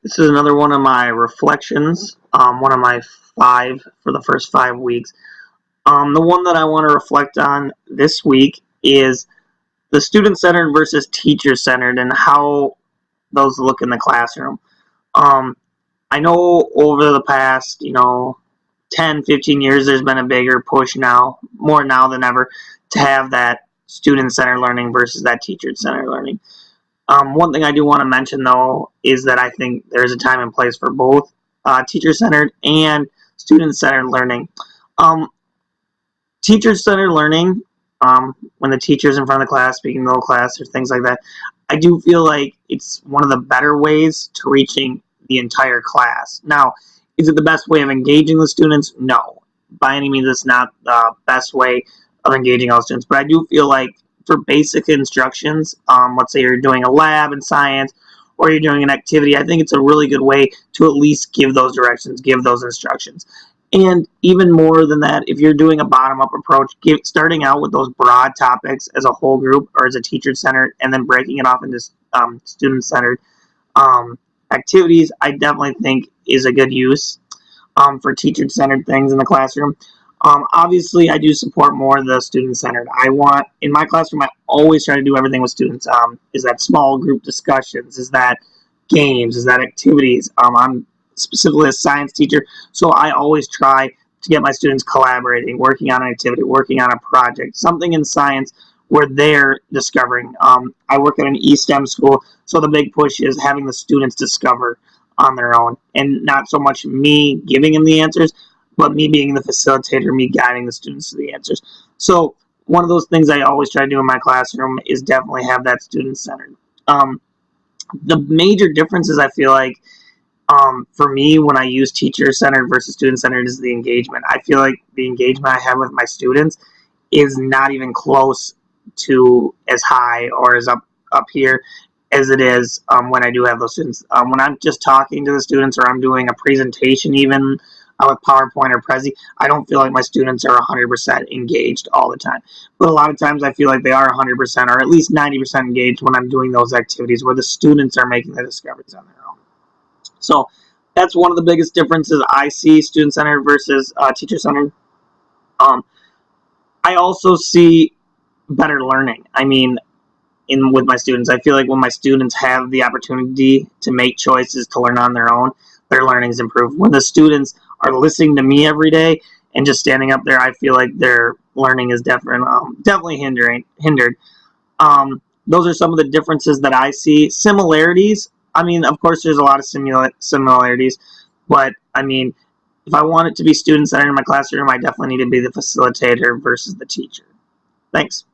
This is another one of my reflections, one of my five for the first 5 weeks. The one that I want to reflect on this week is the student-centered versus teacher-centered and how those look in the classroom. Um, I know over the past, 10, 15 years, there's been a bigger push now, more now than ever, to have that student-centered learning versus that teacher-centered learning. One thing I do want to mention, though, is that I think there's a time and place for both teacher-centered and student-centered learning. Um, Teacher-centered learning, when the teacher's in front of the class, speaking to the whole class, or things like that, I do feel like it's one of the better ways to reaching the entire class. Now, is it the best way of engaging the students? No. By any means, it's not the best way of engaging all students. But I do feel like for basic instructions, let's say you're doing a lab in science or you're doing an activity, I think it's a really good way to at least give those directions, give those instructions. And even more than that, if you're doing a bottom-up approach, starting out with those broad topics as a whole group or as a teacher-centered, and then breaking it off into student-centered activities, I definitely think is a good use for teacher-centered things in the classroom. Obviously, I do support more of the student-centered. I want, in my classroom, I always try to do everything with students. Is that small group discussions? Is that games? Is that activities? I'm specifically a science teacher, so I always try to get my students collaborating, working on an activity, working on a project, something in science where they're discovering. I work at an E-STEM school, so the big push is having the students discover on their own, and not so much me giving them the answers, but me being the facilitator, me guiding the students to the answers. So one of those things I always try to do in my classroom is definitely have that student-centered. The major differences I feel like for me, when I use teacher-centered versus student-centered, is the engagement. I feel like the engagement I have with my students is not even close to as high or as up here as it is when I do have those students. When I'm just talking to the students or I'm doing a presentation even with PowerPoint or Prezi, I don't feel like my students are 100% engaged all the time. But a lot of times I feel like they are 100% or at least 90% engaged when I'm doing those activities where the students are making the discoveries on their own. So that's one of the biggest differences I see, student-centered versus teacher-centered. Um, I also see better learning. I mean, with my students, I feel like when my students have the opportunity to make choices to learn on their own, their learning is improved. When the students are listening to me every day and just standing up there, I feel like their learning is definitely hindered. Those are some of the differences that I see. Similarities, I mean, of course, there's a lot of similarities, but I mean, if I want it to be student-centered in my classroom, I definitely need to be the facilitator versus the teacher. Thanks.